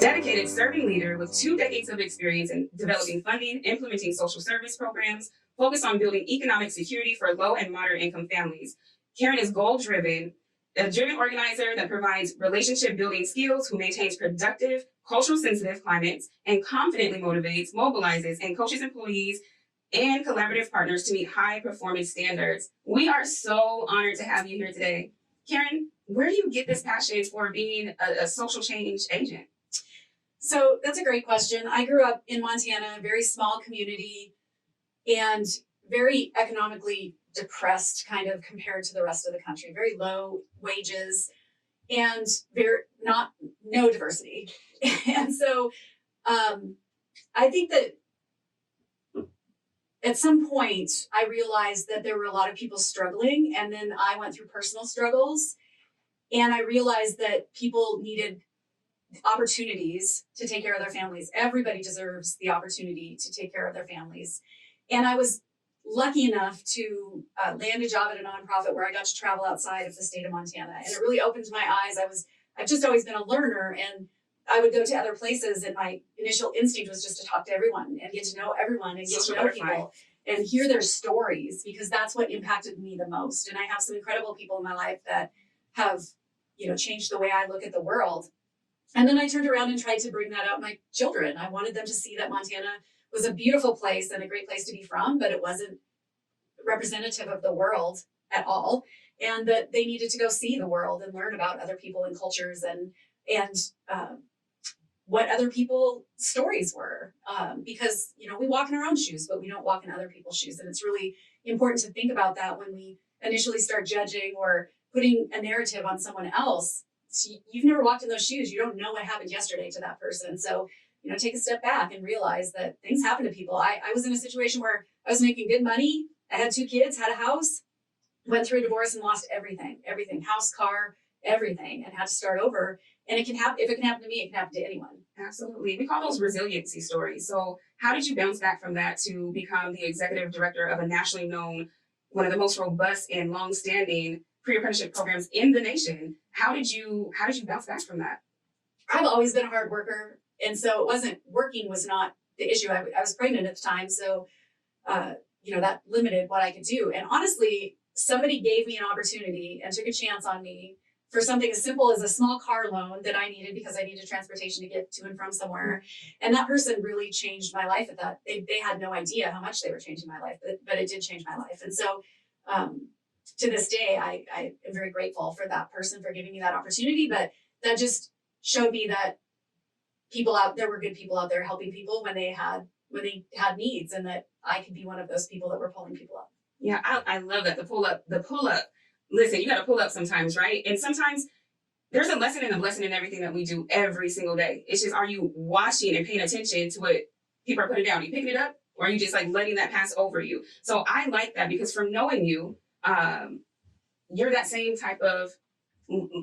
dedicated serving leader with 2 decades of experience in developing funding, implementing social service programs, focused on building economic security for low and moderate income families. Karen is goal-driven, a driven organizer that provides relationship building skills, who maintains productive, cultural sensitive climates, and confidently motivates, mobilizes, and coaches employees and collaborative partners to meet high performance standards. We are so honored to have you here today. Karen, where do you get this passion for being a social change agent? So that's a great question. I grew up in Montana, a very small community, and very economically depressed kind of compared to the rest of the country. Very low wages and no diversity. And so I think that at some point I realized that there were a lot of people struggling, and then I went through personal struggles, and I realized that people needed opportunities to take care of their families. Everybody deserves the opportunity to take care of their families. And I was lucky enough to land a job at a nonprofit where I got to travel outside of the state of Montana. And it really opened my eyes. I've just always been a learner, and I would go to other places, and my initial instinct was just to talk to everyone and get to know everyone and get to know people and hear their stories, because that's what impacted me the most. And I have some incredible people in my life that have, changed the way I look at the world. And then I turned around and tried to bring that out in my children. I wanted them to see that Montana was a beautiful place and a great place to be from, but it wasn't representative of the world at all. And that they needed to go see the world and learn about other people and cultures and what other people's stories were. Because, we walk in our own shoes, but we don't walk in other people's shoes. And it's really important to think about that when we initially start judging or putting a narrative on someone else. So you've never walked in those shoes. You don't know what happened yesterday to that person. So, take a step back and realize that things happen to people. I was in a situation where I was making good money. I had 2 kids, had a house, went through a divorce and lost everything, house, car, everything, and had to start over. And it can happen. If it can happen to me, it can happen to anyone. Absolutely. We call those resiliency stories. So how did you bounce back from that to become the executive director of a nationally known, one of the most robust and long-standing pre-apprenticeship programs in the nation? How did you bounce back from that? I've always been a hard worker. And so working was not the issue. I was pregnant at the time. So, that limited what I could do. And honestly, somebody gave me an opportunity and took a chance on me for something as simple as a small car loan that I needed because I needed transportation to get to and from somewhere. And that person really changed my life at that. They had no idea how much they were changing my life, but it did change my life. And so, to this day, I am very grateful for that person for giving me that opportunity. But that just showed me that there were good people out there helping people when they had needs, and that I could be one of those people that were pulling people up. Yeah, I love that. The pull up. Listen, you got to pull up sometimes, right? And sometimes there's a lesson and a blessing in everything that we do every single day. It's just, are you watching and paying attention to what people are putting down? Are you picking it up, or are you just letting that pass over you? So I like that, because from knowing you, you're that same type of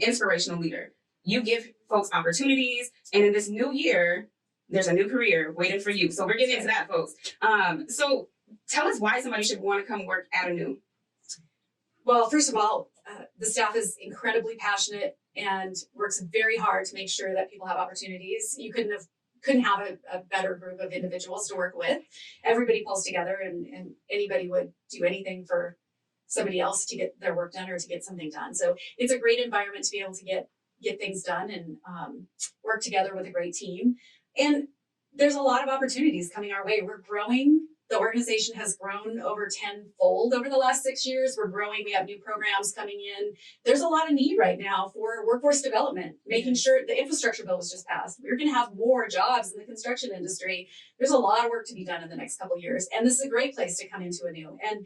inspirational leader. You give folks opportunities, and in this new year, there's a new career waiting for you. So we're getting into that, folks. So tell us why somebody should want to come work at ANEW. Well, first of all, the staff is incredibly passionate and works very hard to make sure that people have opportunities. You couldn't have a better group of individuals to work with. Everybody pulls together, and anybody would do anything for somebody else to get their work done or to get something done. So it's a great environment to be able to get things done and work together with a great team. And there's a lot of opportunities coming our way. We're growing. The organization has grown over 10-fold over the last 6 years. We're growing. We have new programs coming in. There's a lot of need right now for workforce development, making sure the infrastructure bill was just passed. We're going to have more jobs in the construction industry. There's a lot of work to be done in the next couple of years. And this is a great place to come into ANEW. And,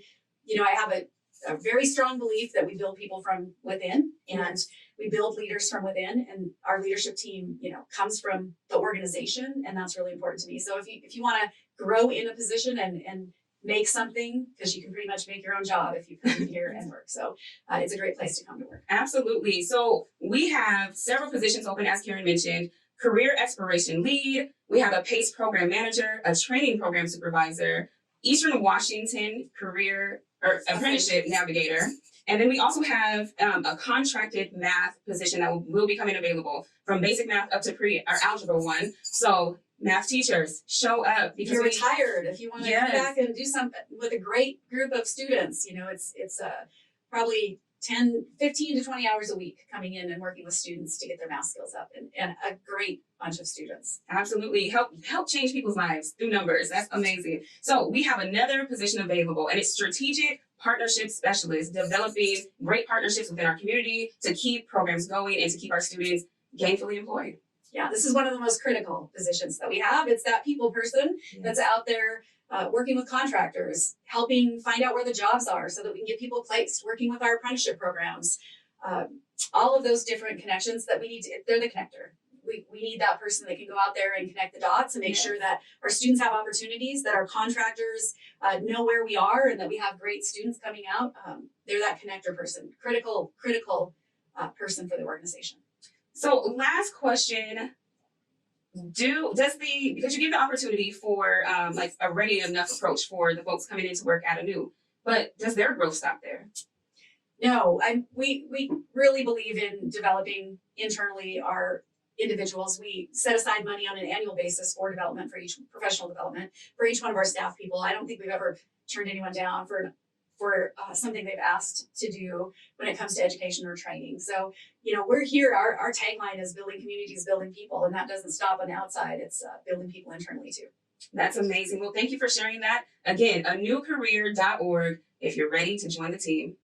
I have a very strong belief that we build people from within, and we build leaders from within, and our leadership team, comes from the organization, and that's really important to me. So if you want to grow in a position and make something, because you can pretty much make your own job if you come here and work. So it's a great place to come to work. Absolutely. So we have several positions open, as Karen mentioned: career exploration lead. We have a PACE program manager, a training program supervisor, Eastern Washington career or apprenticeship navigator, And then we also have a contracted math position that will be coming available from basic math up to or algebra 1. So math teachers, show up. If you're retired, if you want to Yes. come back and do something with a great group of students, it's probably 15 to 20 hours a week coming in and working with students to get their math skills up, and a great bunch of students. Absolutely. Help change people's lives through numbers. That's amazing. So we have another position available, and it's strategic partnership specialist, developing great partnerships within our community to keep programs going and to keep our students gainfully employed. Yeah, this is one of the most critical positions that we have. It's that people person that's out there working with contractors, helping find out where the jobs are so that we can get people placed, working with our apprenticeship programs, all of those different connections that we need they're the connector. We need that person that can go out there and connect the dots and make sure that our students have opportunities, that our contractors know where we are, and that we have great students coming out. They're that connector person, critical person for the organization. So last question, because you give the opportunity for like a ready enough approach for the folks coming into work at ANEW, but does their growth stop there? No, we really believe in developing internally our individuals. We set aside money on an annual basis for development, for each professional development, for each one of our staff people. I don't think we've ever turned anyone down for something they've asked to do when it comes to education or training. So, we're here. Our tagline is building communities, building people, and that doesn't stop on the outside. It's building people internally too. That's amazing. Well, thank you for sharing that. Again, anewcareer.org if you're ready to join the team.